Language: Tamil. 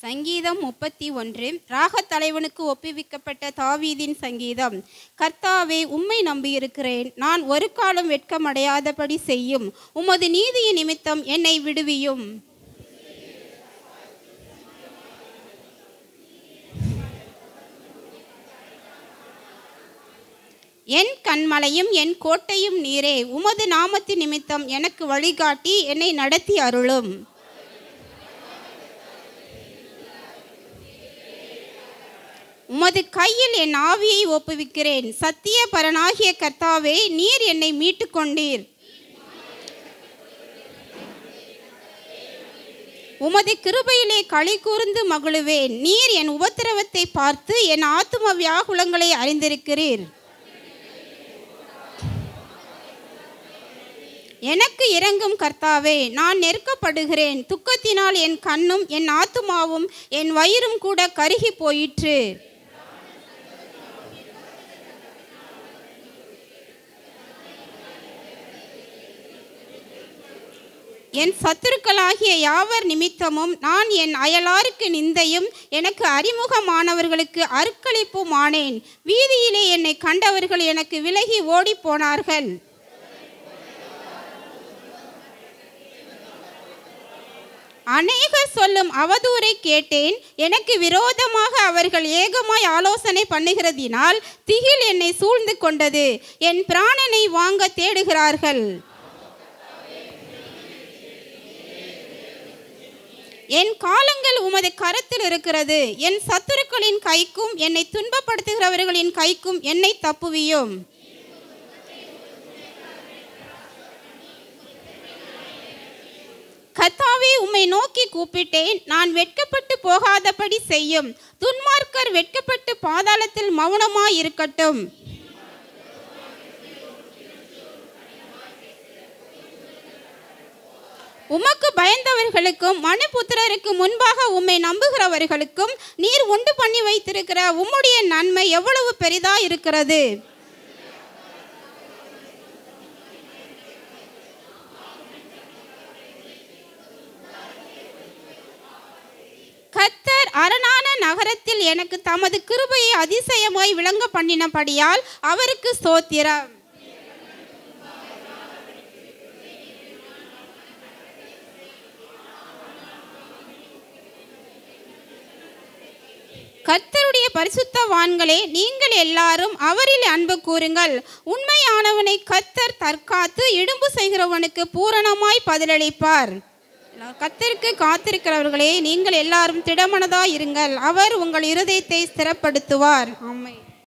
சங்கீதம் 31 ராகத் தலைவனுக்கு ஒப்புவிக்கப்பட்ட தாவீதின் சங்கீதம். கர்த்தாவே, உம்மை நம்பியிருக்கிறேன். நான் ஒரு காலம் வெட்கமடையாதபடி செய்யும். உமது நீதியின் நிமித்தம் என்னை விடுவியும். என் கண்மலையும் என் கோட்டையும் நீரே. உமது நாமத்தின் நிமித்தம் எனக்கு வழிகாட்டி என்னை நடத்தி அருளும். உமது கையில் என் ஆவியை ஒப்புவிக்கிறேன். சத்திய பரனாகிய கர்த்தாவே, நீர் என்னை மீட்டு கொண்டீர். உமது கிருபையிலே களி கூர்ந்து மகிழுவேன். நீர் என் உபத்திரவத்தை பார்த்து என் ஆத்தும வியாகுலங்களை அறிந்திருக்கிறீர். எனக்கு இரங்கும் கர்த்தாவே, நான் நெருக்கப்படுகிறேன். துக்கத்தினால் என் கண்ணும் என் ஆத்துமாவும் என் வயிறும் கூட கருகி போயிற்று. என் சத்துருக்களாகிய யாவர் நிமித்தமும் நான் என் அயலாருக்கு நிந்தையும் எனக்கு அறிமுகமானவர்களுக்கு அருக்களிப்பும் ஆனேன். வீதியிலே என்னை கண்டவர்கள் எனக்கு விலகி ஓடி போனார்கள். அநேகர் சொல்லும் அவதூறை கேட்டேன். எனக்கு விரோதமாக அவர்கள் ஏகமாய் ஆலோசனை பண்ணுகிறதினால் திகில் என்னை சூழ்ந்து கொண்டது. என் பிராணனை வாங்க தேடுகிறார்கள். என் காலங்கள் உமது கரத்தில் இருக்கிறது. என் சத்துருக்களின் கைக்கும் என்னை துன்பப்படுத்துகிறவர்களின் கைக்கும் என்னை தப்புவியும். கர்த்தாவே, உம்மை நோக்கி கூப்பிட்டேன். நான் வெட்கப்பட்டு போகாதபடி செய்யும். துன்மார்க்கர் வெட்கப்பட்டு பாதாளத்தில் மௌனமாய் இருக்கட்டும். உமக்கு பயந்தவர்களுக்கும் மனுபுத்திரருக்கு முன்பாக உம்மை நம்புகிறவர்களுக்கும் நீர் உண்டு பண்ணி வைத்திருக்கிற உம்முடைய நன்மை எவ்வளவு பெரிதா இருக்கிறது. கர்த்தர் அரணான நகரத்தில் எனக்கு தமது கிருபையை அதிசயமாய் விளங்க பண்ணினபடியால் அவருக்கு ஸ்தோத்திரம். கர்த்தருடைய பரிசுத்தவான்களே, நீங்கள் எல்லாரும் அவரில் அன்பு கூறுங்கள். உண்மையானவனை கர்த்தர் தற்காத்து இடும்பு செய்கிறவனுக்கு பூரணமாய் பதிலளிப்பார். கர்த்தருக்கு காத்திருக்கிறவர்களே, நீங்கள் எல்லாரும் திடமனதாய் இருங்கள். அவர் உங்கள் இருதயத்தை ஸ்திரப்படுத்துவார். ஆமென்.